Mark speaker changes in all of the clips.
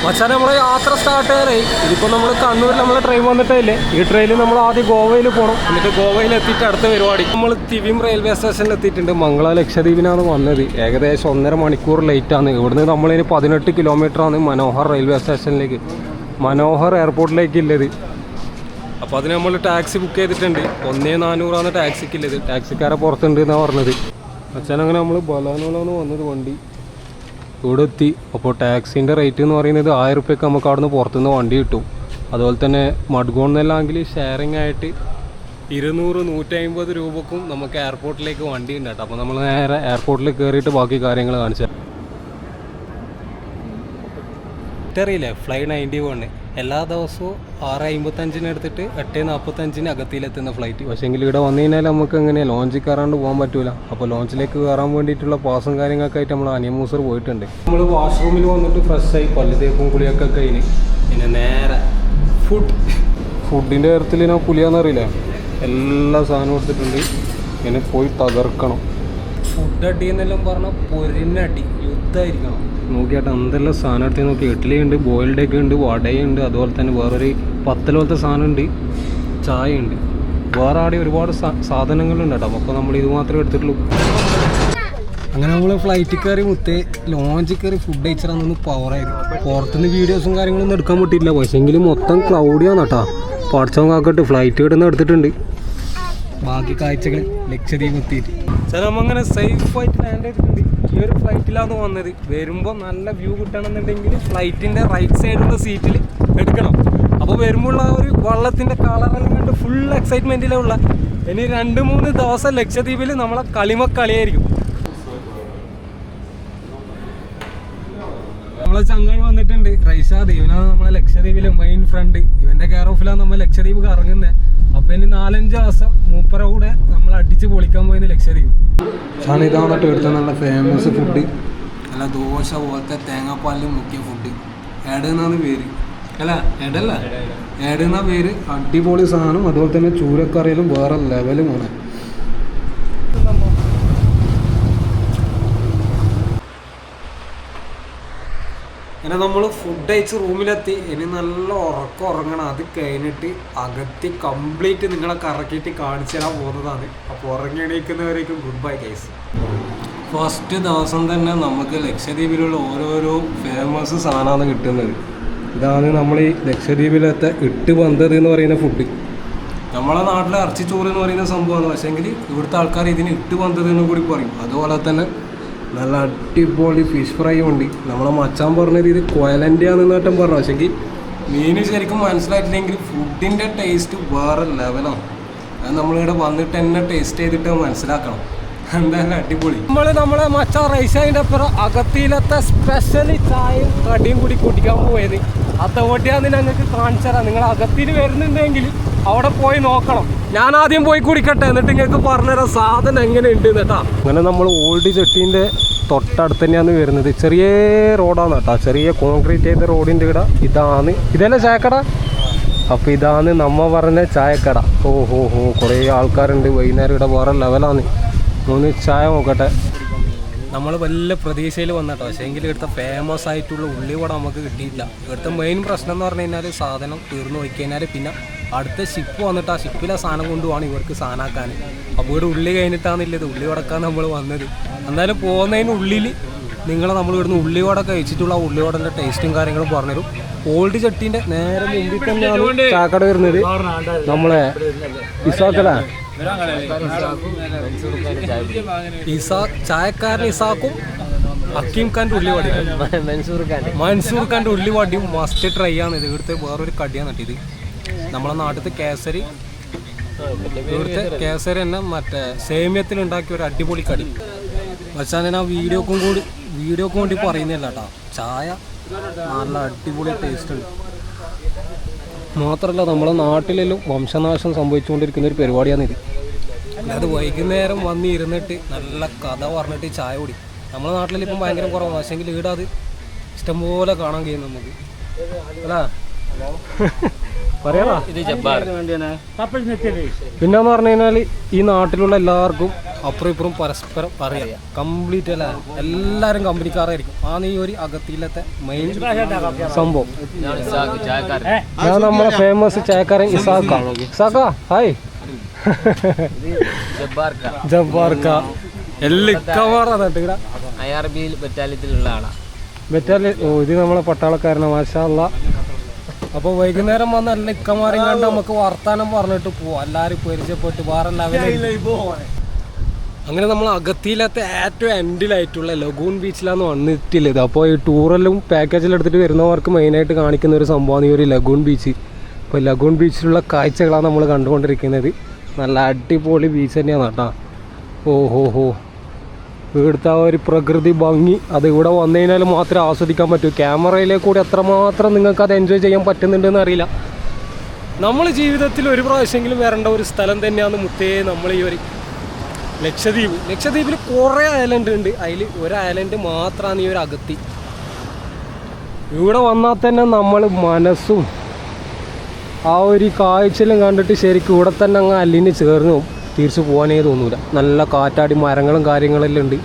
Speaker 1: പക്ഷേ നമ്മളെ യാത്ര സ്റ്റാർട്ട് ചെയ്യാനായി. ഇതിപ്പോൾ നമ്മൾ കണ്ണൂരിൽ നമ്മളെ ട്രെയിൻ വന്നിട്ടില്ലേ, ഈ ട്രെയിനിൽ നമ്മൾ ആദ്യം ഗോവയിൽ പോകണം. എന്നിട്ട് ഗോവയിൽ എത്തിയിട്ട് അടുത്ത പരിപാടി നമ്മൾ തിവിം റെയിൽവേ സ്റ്റേഷനിൽ എത്തിയിട്ടുണ്ട്. മംഗള ലക്ഷദ്വീപിനാണ് വന്നത്. ഏകദേശം 1.5 മണിക്കൂർ ലേറ്റാണ്. ഇവിടുന്ന് നമ്മളിനി 18 കിലോമീറ്ററാണ് മനോഹർ റെയിൽവേ സ്റ്റേഷനിലേക്ക്, മനോഹർ എയർപോർട്ടിലേക്ക് ഉള്ളത്. അപ്പോൾ അതിന് നമ്മൾ ടാക്സി ബുക്ക് ചെയ്തിട്ടുണ്ട്. 1400 ടാക്സിക്ക് ഉള്ളത്. ടാക്സിക്കാരെ പുറത്തുണ്ട് എന്നാണ് പറഞ്ഞത്. അച്ഛനങ്ങനെ നമ്മൾ ബലാനോളാണ് വന്നത്. വണ്ടി ഇവിടെ എത്തി. അപ്പോൾ ടാക്സിൻ്റെ റേറ്റ് എന്ന് പറയുന്നത് 1000 റുപ്യക്ക് നമുക്ക് അവിടെ നിന്ന് പുറത്തുനിന്ന് വണ്ടി കിട്ടും. അതുപോലെ തന്നെ മഡ്ഗോണിലാണെങ്കിൽ ഷെയറിംഗ് ആയിട്ട് 200-150 രൂപക്കും നമുക്ക് എയർപോർട്ടിലേക്ക് വണ്ടി ഉണ്ട് കേട്ടോ. അപ്പോൾ നമ്മൾ നേരെ എയർപോർട്ടിൽ കയറിയിട്ട് ബാക്കി കാര്യങ്ങൾ കാണിച്ചു തരാം. അറിയില്ലേ, ഫ്ലൈ 91 എല്ലാ ദിവസവും 6:55 എടുത്തിട്ട് 8:45 അകത്തിയിലെത്തുന്ന ഫ്ലൈറ്റ്. പക്ഷേങ്കിൽ ഇവിടെ വന്നു കഴിഞ്ഞാൽ നമുക്ക് എങ്ങനെയാണ് ലോഞ്ചിൽ കയറാണ്ട് പോകാൻ പറ്റൂല. അപ്പോൾ ലോഞ്ചിലേക്ക് കയറാൻ വേണ്ടിയിട്ടുള്ള പാസും കാര്യങ്ങളൊക്കെ ആയിട്ട് നമ്മൾ അനിയമൂസർ പോയിട്ടുണ്ട്. നമ്മൾ വാഷ്റൂമിൽ വന്നിട്ട് ഫ്രഷായി പല്ല് തേപ്പും കുളിയൊക്കെ കഴിഞ്ഞ് പിന്നെ നേരെ ഫുഡിൻ്റെ കാര്യത്തിൽ ഞാൻ പുലിയാന്നറിയില്ല, എല്ലാ സാധനവും എടുത്തിട്ടുണ്ട്. ഇങ്ങനെ പോയി തകർക്കണം. ഫുഡ് അടി എന്നെല്ലാം പറഞ്ഞാൽ പൊരിനടി യുദ്ധമായിരിക്കണം. നോക്കിയാട്ടെ എന്തെല്ലാം സാധനം എടുത്ത് നോക്കി. ഇഡ്ഡലി ഉണ്ട്, ബോയിൽഡ് എഗ് ഉണ്ട്, വടയുണ്ട്, അതുപോലെ തന്നെ വേറൊരു പത്തൽ പോലത്തെ സാധനം ഉണ്ട്, ചായ ഉണ്ട്, വേറെ ആടെ ഒരുപാട് സാധനങ്ങളുണ്ട് കേട്ടോ. അപ്പോൾ നമ്മൾ ഇത് മാത്രമേ എടുത്തിട്ടുള്ളൂ. അങ്ങനെ നമ്മൾ ഫ്ലൈറ്റിൽ കയറി മുത്തേ ലോഞ്ചിൽ കയറി ഫുഡ് കഴിച്ചിട്ടാണെന്ന് പവറായത്. പുറത്തുനിന്ന് വീഡിയോസും കാര്യങ്ങളൊന്നും എടുക്കാൻ പറ്റിയില്ല. പക്ഷേ എങ്കിലും മൊത്തം ക്ലൗഡിയാണ് കേട്ടോ. പഠിച്ചവൻ കാക്കട്ട് ഫ്ലൈറ്റ് കിട്ടുന്ന എടുത്തിട്ടുണ്ട്. ബാക്കി കാഴ്ചകൾ ലക്ഷദ്വീപ് എത്തിയിട്ട് ചില അങ്ങനെ സേഫായിട്ട് ലാൻഡ് ചെയ്തിട്ടുണ്ട്. ഈ ഒരു ഫ്ലൈറ്റിലാണ് വന്നത്. വരുമ്പോൾ നല്ല വ്യൂ കിട്ടണമെന്നുണ്ടെങ്കിൽ ഫ്ലൈറ്റിൻ്റെ റൈറ്റ് സൈഡുള്ള സീറ്റിൽ എടുക്കണം. അപ്പോൾ വരുമ്പോൾ ആ ഒരു വള്ളത്തിൻ്റെ കളറെല്ലാം കണ്ട് ഫുൾ എക്സൈറ്റ്മെൻറ്റിലുള്ള ഇനി 2-3 ദിവസം ലക്ഷദ്വീപിൽ നമ്മളെ കളിയായിരിക്കും. നമ്മളെ ചങ്ങായി വന്നിട്ടുണ്ട്, റൈഷാദ്. ഇവനാണ് നമ്മളെ ലക്ഷദ്വീപിലെ മെയിൻ ഫ്രണ്ട്. ഇവൻ്റെ കെയർ ഓഫിലാണ് നമ്മൾ ലക്ഷദ്വീപ് കറങ്ങുന്നത്. അപ്പോൾ ഇനി 4-5 ദിവസം മൂപ്പര കൂടെ നമ്മൾ അടിച്ച് പൊളിക്കാൻ പോയത് ലക്ഷദ്വീപ്. സാധനം ഇതാണ് കേട്ടോ എടുത്ത നല്ല ഫേമസ് ഫുഡ്. നല്ല ദോശ പോലത്തെ തേങ്ങാപ്പാലിൽ മുക്കിയ ഫുഡ്. ഏഡ് എന്നാണ് പേര്, അല്ല ഏഡല്ല, ഏഡ് എന്നാ പേര്. അടിപൊളി സാധനം. അതുപോലെ തന്നെ ചൂരക്കറിയിലും വേറെ ലെവലുമാണ്. ഇങ്ങനെ നമ്മൾ ഫുഡ് കഴിച്ച് റൂമിലെത്തി. ഇനി നല്ല ഉറങ്ങണം. അത് കഴിഞ്ഞിട്ട് അകത്തി കംപ്ലീറ്റ് നിങ്ങളെ കറക്കിയിട്ട് കാണിച്ചു തരാൻ പോകുന്നതാണ്. അപ്പോൾ ഉറങ്ങി എണീക്കുന്നവരേക്കും ഗുഡ് ബൈ ഗൈസ്. ഫസ്റ്റ് ദിവസം തന്നെ നമുക്ക് ലക്ഷദ്വീപിലുള്ള ഓരോരോ ഫേമസ് സാധനമാണ് കിട്ടുന്നത്. ഇതാണ് നമ്മൾ ഈ ലക്ഷദ്വീപിലത്തെ ഇട്ട് പന്തത് എന്ന് പറയുന്ന ഫുഡ്. നമ്മളെ നാട്ടിലെ ഇറച്ചിച്ചോറ് എന്ന് പറയുന്ന സംഭവമാണ്. പക്ഷേങ്കിൽ ഇവിടുത്തെ ആൾക്കാർ ഇതിന് ഇട്ട് പന്തത് എന്നും കൂടി പറയും. അതുപോലെ തന്നെ നല്ല അടിപൊളി ഫിഷ് ഫ്രൈ ഉണ്ട്. നമ്മളെ മച്ചാൻ പറഞ്ഞത് ഇത് കൊയലൻ്റെയാണെന്ന് നേട്ടം പറഞ്ഞു. പക്ഷേങ്കിൽ മീൻ ശരിക്കും മനസ്സിലായിട്ടില്ലെങ്കിൽ ഫുഡിൻ്റെ ടേസ്റ്റ് വേറെ ലെവലാണ്. അത് നമ്മളിവിടെ വന്നിട്ട് തന്നെ ടേസ്റ്റ് ചെയ്തിട്ട് മനസ്സിലാക്കണം. എന്തായാലും അടിപൊളി. നമ്മളെ മച്ചാൻ റൈസായിൻ്റെ അപ്പുറം അകത്തിയിലത്തെ സ്പെഷ്യലി ചായയും കടിയും കൂടി കുടിക്കാൻ പോയത്. അതോടെയാണ് ഞങ്ങൾക്ക് കാണിച്ചു തരാം. നിങ്ങൾ അകത്തിൽ വരുന്നുണ്ടെങ്കിൽ അവിടെ പോയി നോക്കണം. ഞാൻ ആദ്യം പോയി കുടിക്കട്ടെ, എന്നിട്ട് നിങ്ങൾക്ക് പറഞ്ഞുതരാം സാധനം എങ്ങനെ ഉണ്ട് കേട്ടോ. അങ്ങനെ നമ്മൾ ഓൾഡ് ചെട്ടീൻ്റെ തൊട്ടടുത്ത് തന്നെയാണ് വരുന്നത്. ചെറിയ റോഡാണ് കേട്ടോ, ചെറിയ കോൺക്രീറ്റ് ചെയ്ത റോഡിൻ്റെ ഇവിടെ ഇതാണ്. ഇതല്ലേ ചായക്കട? അപ്പോൾ ഇതാണ് നമ്മ പറഞ്ഞ ചായക്കട. ഓഹോ കുറേ ആൾക്കാരുണ്ട്. വൈകുന്നേരം ഇവിടെ വേറെ ലെവലാണ്. 3 ചായ നോക്കട്ടെ. നമ്മൾ വലിയ പ്രതീക്ഷയിൽ വന്നിട്ടോ. പക്ഷേ എങ്കിലും ഇവിടുത്തെ ഫേമസ് ആയിട്ടുള്ള ഉള്ളിവട നമുക്ക് കിട്ടിയില്ല. ഇവിടുത്തെ മെയിൻ പ്രശ്നം എന്ന് പറഞ്ഞു കഴിഞ്ഞാൽ സാധനം തീർന്നു പോയി കഴിഞ്ഞാൽ പിന്നെ അടുത്ത ഷിപ്പ് വന്നിട്ട് ആ ഷിപ്പിലെ സാധനം കൊണ്ടുപോകണം ഇവർക്ക് സാധനമാക്കാൻ. അപ്പോൾ ഇവിടെ ഉള്ളി കഴിഞ്ഞിട്ടാണെന്നില്ലത് ഉള്ളിവടക്കാൻ നമ്മൾ വന്നത്. എന്തായാലും പോകുന്നതിനുള്ളിൽ നമ്മൾ ഇവിടുന്ന് ഉള്ളിവട കഴിച്ചിട്ടുള്ള ആ ഉള്ളിവടൻ്റെ ടേസ്റ്റും കാര്യങ്ങളും പറഞ്ഞുതരും. ഓൾഡ് ചട്ടീൻ്റെ നേരെ മുമ്പിൽ തന്നെയാണ് ചാക്കട വരുന്നത്. നമ്മളെ ഇസാക്കല ചായക്കാരൻ ഇസാക്കും ഹക്കീം ഖാൻ്റെ ഉള്ളിവടിയും മൻസൂർ ഖാൻ്റെ ഉള്ളിവടിയും മസ്റ്റ് ട്രൈ ആണ്. ഇത് ഇവിടുത്തെ വേറൊരു കടിയാണ് കേട്ടോ. ഇത് നമ്മളെ നാട്ടിലത്തെ കേസരി, ഇവിടുത്തെ കേസരി തന്നെ മറ്റേ സേമ്യത്തിലുണ്ടാക്കിയ ഒരു അടിപൊളി കടി. പക്ഷേ ഞാൻ ആ വീഡിയോക്കും വേണ്ടി പറയുന്നില്ല കേട്ടോ. ചായ നല്ല അടിപൊളി ടേസ്റ്റ് ഉണ്ട്. മാത്രമല്ല നമ്മളെ നാട്ടിലെല്ലാം വംശനാശം സംഭവിച്ചുകൊണ്ടിരിക്കുന്ന ഒരു പരിപാടിയാണിത്. അത് വൈകുന്നേരം വന്നിരുന്നിട്ട് നല്ല കഥ പറഞ്ഞിട്ട് ചായ കുടി. നമ്മളെ നാട്ടിലിപ്പം ഭയങ്കര കുറവാണ്. പക്ഷേങ്കിൽ ഇവിടെ അത് ഇഷ്ടംപോലെ കാണാൻ കഴിയും നമുക്ക്, അല്ല പറയാ. പിന്നെന്ന് പറഞ്ഞു കഴിഞ്ഞാൽ ഈ നാട്ടിലുള്ള എല്ലാവർക്കും അപ്പുറം ഇപ്പുറം പരസ്പരം പറയാം. കംപ്ലീറ്റ് അല്ല, എല്ലാവരും കമ്പനിക്കാരായിരിക്കും. ആണ് ഈ ഒരു അകത്തിയിലത്തെ മെയിൻ സംഭവം. ഞാൻ നമ്മളെ ഫേമസ് ചായക്കാരൻ ഇസാക്ക. ഇസാക്ക ഹായ്. ജബ്ബാർക്ക എല്ലാം ഇക്കമാറാണ് ഇവിടെ.
Speaker 2: ബറ്റാലിയത്തിലുള്ള ആളാണ്.
Speaker 1: ബറ്റാലിയൻ. ഓ, ഇത് നമ്മളെ പട്ടാളക്കാരനാ, മാഷാ അല്ലാ. അപ്പോൾ വൈകുന്നേരം വന്ന് എല്ലാ ഇക്കമാരെയും കണ്ട് നമുക്ക് വർത്താനം പറഞ്ഞിട്ട് പോവാം. എല്ലാവരും പരിചയപ്പെട്ട് വേറെ അങ്ങനെ നമ്മൾ അകത്തിയിലത്തെ ഏറ്റവും എൻഡിലായിട്ടുള്ള ലഗൂൺ ബീച്ചിലാണ് വന്നിട്ടുള്ളത്. അപ്പോൾ ഈ ടൂറെല്ലാം പാക്കേജിൽ എടുത്തിട്ട് വരുന്നവർക്ക് മെയിനായിട്ട് കാണിക്കുന്ന ഒരു സംഭവമാണ് ഈ ഒരു ലഗൂൺ ബീച്ച്. അപ്പോൾ ലഗൂൺ ബീച്ചിലുള്ള കാഴ്ചകളാണ് നമ്മൾ കണ്ടുകൊണ്ടിരിക്കുന്നത്. നല്ല അടിപൊളി ബീച്ച് തന്നെയാണ് കേട്ടോ. ഓഹോ, ഇവിടുത്തെ ആ ഒരു പ്രകൃതി ഭംഗി അത് ഇവിടെ വന്നു കഴിഞ്ഞാൽ മാത്രമേ ആസ്വദിക്കാൻ പറ്റൂ. ക്യാമറയിലേക്ക് കൂടി എത്രമാത്രം നിങ്ങൾക്ക് അത് എൻജോയ് ചെയ്യാൻ പറ്റുന്നുണ്ടെന്ന് അറിയില്ല. നമ്മൾ ജീവിതത്തിൽ ഒരു പ്രാവശ്യമെങ്കിലും വരേണ്ട ഒരു സ്ഥലം തന്നെയാണ് മുത്തേ നമ്മൾ ഈ ഒരു ലക്ഷദ്വീപ്. ലക്ഷദ്വീപിൽ കുറേ ഐലൻഡ് ഉണ്ട്, അതിൽ ഒരു ഐലൻഡ് മാത്രമാണ് ഈ ഒരു അഗത്തി. ഇവിടെ വന്നാൽ തന്നെ നമ്മൾ മനസ്സും ആ ഒരു കാഴ്ചയിലും കണ്ടിട്ട് ശരിക്കും ഇവിടെ തന്നെ അങ്ങ് അല്ലിന് ചേർന്ന് തിരിച്ചു പോകാനേ തോന്നൂല. നല്ല കാറ്റാടി മരങ്ങളും കാര്യങ്ങളെല്ലാം ഉണ്ട്.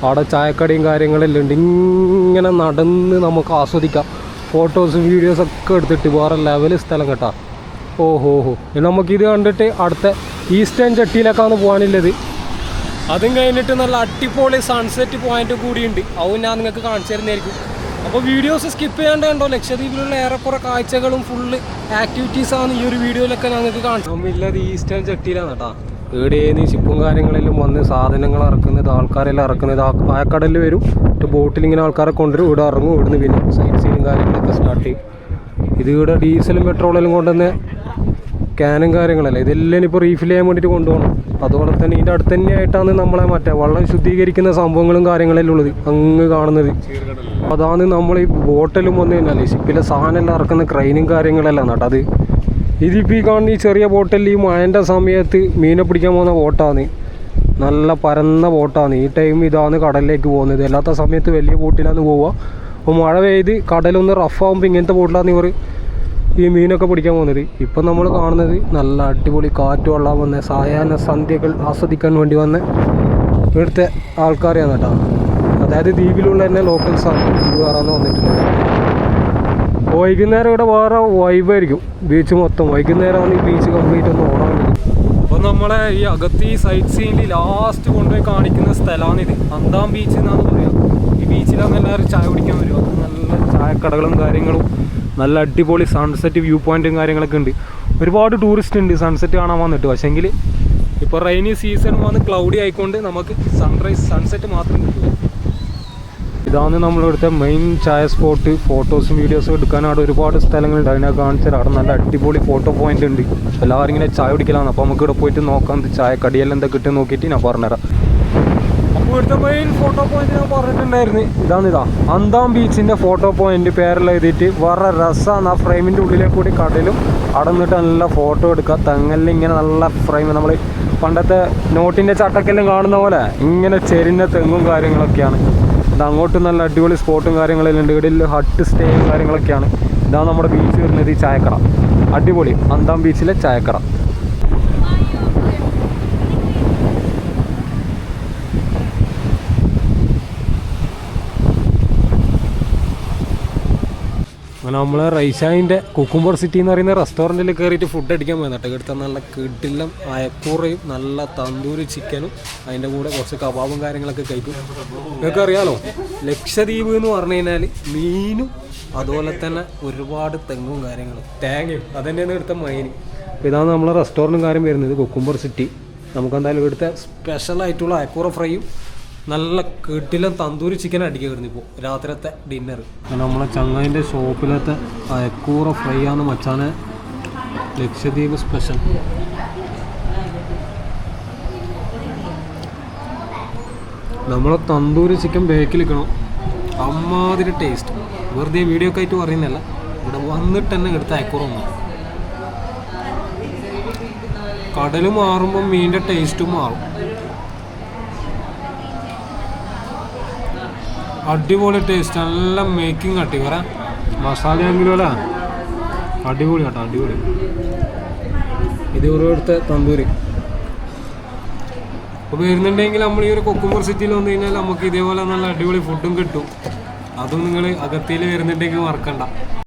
Speaker 1: അവിടെ ചായക്കടയും കാര്യങ്ങളെല്ലാം ഉണ്ട്. ഇങ്ങനെ നടന്ന് നമുക്ക് ആസ്വദിക്കാം. ഫോട്ടോസും വീഡിയോസൊക്കെ എടുത്തിട്ട് വേറെ ലെവൽ സ്ഥലം കേട്ടോ. ഓഹോ, നമുക്കിത് കണ്ടിട്ട് അടുത്ത ഈസ്റ്റേൺ ചട്ടിയിലേക്കാണ് പോകാനുള്ളത്. അതും കഴിഞ്ഞിട്ട് നല്ല അടിപൊളി സൺസെറ്റ് പോയിന്റ് കൂടിയുണ്ട്. അതും ഞാൻ നിങ്ങൾക്ക് കാണിച്ചു തരുന്നതായിരിക്കും. അപ്പോൾ വീഡിയോസ് സ്കിപ്പ് ചെയ്യാണ്ട് കണ്ടോ. ലക്ഷദ്വീപിലുള്ള ഏറെക്കുറെ കാഴ്ചകളും ഫുള്ള് ആക്ടിവിറ്റീസാണ് ഈ ഒരു വീഡിയോയിലൊക്കെ ഞങ്ങൾക്ക് കാണിച്ചു. നമ്മളില്ലത് ഈസ്റ്റേൺ ചട്ടിയിലാണ് കേട്ടോ. എവിടെയെന്ന് ഷിപ്പും കാര്യങ്ങളെല്ലാം വന്ന് സാധനങ്ങൾ ഇറക്കുന്നത്, ആൾക്കാരെല്ലാം ഇറക്കുന്നത് ആ കടലിൽ വരും. ബോട്ടിൽ ഇങ്ങനെ ആൾക്കാരെ കൊണ്ടുവരും, ഇവിടെ ഇറങ്ങും. ഇവിടുന്ന് പിന്നെ സൈറ്റ് സീനും കാര്യങ്ങളൊക്കെ സ്റ്റാർട്ട് ചെയ്യും. ഇത് ഇവിടെ ഡീസലും പെട്രോളെല്ലാം കൊണ്ടുവന്ന് ക്യാനും കാര്യങ്ങളല്ല, ഇതെല്ലാം ഇപ്പോൾ റീഫിൽ ചെയ്യാൻ വേണ്ടിയിട്ട് കൊണ്ടുപോകണം. അതുപോലെ തന്നെ ഇതിൻ്റെ അടുത്ത് തന്നെയായിട്ടാണ് നമ്മളെ മറ്റേ വെള്ളം ശുദ്ധീകരിക്കുന്ന സംഭവങ്ങളും കാര്യങ്ങളെല്ലാം ഉള്ളത് അങ്ങ് കാണുന്നത്. അതാണ് നമ്മൾ ഈ ബോട്ടിലും വന്നു കഴിഞ്ഞാൽ ഷിപ്പിലെ സാധനമെല്ലാം ഇറക്കുന്ന ക്രെയിനും കാര്യങ്ങളെല്ലാം കേട്ടോ. അത് ഇതിപ്പോൾ ഈ കാണുന്ന ഈ ചെറിയ ബോട്ടിൽ ഈ മഴൻ്റെ സമയത്ത് മീനെ പിടിക്കാൻ പോകുന്ന ബോട്ടാണ്. നല്ല പരന്ന ബോട്ടാണ്. ഈ ടൈം ഇതാണ് കടലിലേക്ക് പോകുന്നത്. അല്ലാത്ത സമയത്ത് വലിയ ബോട്ടിലാണ് പോവുക. അപ്പോൾ മഴ പെയ്ത് കടലൊന്ന് റഫാകുമ്പോൾ ഇങ്ങനത്തെ ബോട്ടിലാണ് ഇവർ ഈ മീനൊക്കെ പിടിക്കാൻ പോകുന്നത്. ഇപ്പം നമ്മൾ കാണുന്നത് നല്ല അടിപൊളി കാറ്റ് കൊള്ളാൻ വന്ന സായാഹ്ന സന്ധ്യകൾ ആസ്വദിക്കാൻ വേണ്ടി വന്ന ഇവിടുത്തെ ആൾക്കാരെയാണ് കേട്ടോ. അതായത് ദ്വീപിലുള്ള തന്നെ ലോക്കൽസാണ്. ദ്വീപ് കയറാന്ന് വന്നിട്ടുള്ളത്. വൈകുന്നേരം ഇവിടെ വേറെ വൈബായിരിക്കും. ബീച്ച് മൊത്തം വൈകുന്നേരമാണ് ഈ ബീച്ച് കംപ്ലീറ്റ് ഒന്ന് ഓടാൻ വേണ്ടി. അപ്പോൾ നമ്മളെ ഈ അകത്തി സൈറ്റ് സീനിൽ ലാസ്റ്റ് കൊണ്ടുപോയി കാണിക്കുന്ന സ്ഥലമാണിത്. അന്താം ബീച്ച് എന്നാണ് പറയുക. ഈ ബീച്ചിലാണ് എല്ലാവരും ചായ കുടിക്കാൻ വരും. അത് നല്ല ചായക്കടകളും കാര്യങ്ങളും നല്ല അടിപൊളി സൺസെറ്റ് വ്യൂ പോയിൻറ്റും കാര്യങ്ങളൊക്കെ ഉണ്ട്. ഒരുപാട് ടൂറിസ്റ്റ് ഉണ്ട് സൺസെറ്റ് കാണാൻ വന്നിട്ട്. പക്ഷേങ്കിൽ ഇപ്പോൾ റെയിനി സീസൺ വന്ന് ക്ലൗഡി ആയിക്കൊണ്ട് നമുക്ക് സൺസെറ്റ് മാത്രം കിട്ടും. ഇതാണ് നമ്മളിവിടുത്തെ മെയിൻ ചായ സ്പോട്ട്. ഫോട്ടോസും വീഡിയോസും എടുക്കാൻ അവിടെ ഒരുപാട് സ്ഥലങ്ങളുണ്ട്. അതിനെ കാണിച്ചാൽ അവിടെ നല്ല അടിപൊളി ഫോട്ടോ പോയിന്റ് ഉണ്ട്. എല്ലാവരും ഇങ്ങനെ ചായ കുടിക്കലാണ്. അപ്പോൾ നമുക്ക് ഇവിടെ പോയിട്ട് നോക്കാം ചായ കടിയെല്ലാം എന്താ കിട്ടും നോക്കിയിട്ട് ഞാൻ പറഞ്ഞുതരാം. അപ്പോൾ ഇവിടുത്തെ മെയിൻ ഫോട്ടോ പോയിന്റ് ഞാൻ പറഞ്ഞിട്ടുണ്ടായിരുന്നു. ഇതാ അന്താം ബീച്ചിൻ്റെ ഫോട്ടോ പോയിന്റ് പേരെല്ലാം എഴുതിയിട്ട് വേറെ രസമാണ്. ആ ഫ്രെയിമിൻ്റെ ഉള്ളിലേക്ക് കൂടി കടലും അടന്നിട്ട് നല്ല ഫോട്ടോ എടുക്കുക. തെങ്ങെല്ലാം ഇങ്ങനെ നല്ല ഫ്രെയിം, നമ്മൾ പണ്ടത്തെ നോട്ടിൻ്റെ ചട്ടക്കെല്ലാം കാണുന്ന പോലെ ഇങ്ങനെ ചെരിഞ്ഞ തെങ്ങും കാര്യങ്ങളൊക്കെയാണ്. ഇത് അങ്ങോട്ട് നല്ല അടിപൊളി സ്പോട്ടും കാര്യങ്ങളെല്ലാം ഉണ്ട്. ഇവിടെ ഹട്ട് സ്റ്റേയും കാര്യങ്ങളൊക്കെയാണ്. ഇതാണ് നമ്മുടെ ബീച്ച് വരുന്നത്. ഈ ചായക്കട അടിപൊളി അന്താം ബീച്ചിലെ ചായക്കട. അങ്ങനെ നമ്മൾ റൈഷായിൻ്റെ കുക്കുംബർ സിറ്റി എന്ന് പറയുന്ന റെസ്റ്റോറൻറ്റിൽ കയറിയിട്ട് ഫുഡ് അടിക്കാൻ പോയി കേട്ടോ. ഇവിടുത്തെ നല്ല കിടിലം അയക്കൂറയും നല്ല തന്തൂരി ചിക്കനും അതിൻ്റെ കൂടെ കുറച്ച് കബാബും കാര്യങ്ങളൊക്കെ കഴിക്കും. നിങ്ങൾക്ക് അറിയാലോ ലക്ഷദ്വീപ് എന്ന് പറഞ്ഞു കഴിഞ്ഞാൽ മീനും അതുപോലെ തന്നെ ഒരുപാട് തെങ്ങും കാര്യങ്ങളും തേങ്ങയും അതന്നെയാണ് ഇവിടുത്തെ മൈൻ. അപ്പോൾ ഇതാണ് നമ്മളെ റെസ്റ്റോറൻറ്റും കാര്യം വരുന്നത് കുക്കുംബർ സിറ്റി. നമുക്കെന്തായാലും ഇവിടുത്തെ സ്പെഷ്യലായിട്ടുള്ള അയക്കൂറ ഫ്രൈയും നല്ല കിട്ടിലും തന്തൂരി ചിക്കൻ അടിക്കുക വരുന്നു ഇപ്പോൾ രാത്രിയത്തെ ഡിന്നർ. നമ്മളെ ചങ്ങായിൻ്റെ ഷോപ്പിലത്തെ അയക്കൂറ ഫ്രൈ ആണ് മച്ചാനെ ലക്ഷദ്വീപ് സ്പെഷ്യൽ. നമ്മളെ തന്തൂരി ചിക്കൻ ബേക്കിലിരിക്കണം. അമ്മാതിരി ടേസ്റ്റ്. വെറുതെ വീഡിയോ ഒക്കെ ആയിട്ട് പറയുന്നതല്ല, ഇവിടെ വന്നിട്ട് തന്നെ എടുത്ത അയക്കൂറ ഒന്നും. കടൽ മാറുമ്പം മീനിൻ്റെ ടേസ്റ്റും മാറും. അടിപൊളി ടേസ്റ്റ്, നല്ല മേക്കിംഗ് കട്ടി വരാം. മസാലയെങ്കിലും അല്ല അടിപൊളി കേട്ടോ, അടിപൊളി. ഇത് ഇവിടുത്തെ തന്തൂരി അപ്പോൾ വരുന്നുണ്ടെങ്കിൽ നമ്മൾ ഈ ഒരു കൊക്കുമ്പൂർ സിറ്റിയിൽ വന്നു കഴിഞ്ഞാൽ നമുക്ക് ഇതേപോലെ നല്ല അടിപൊളി ഫുഡും കിട്ടും. അതും നിങ്ങൾ അഗത്തിയിൽ വരുന്നുണ്ടെങ്കിൽ മറക്കണ്ട.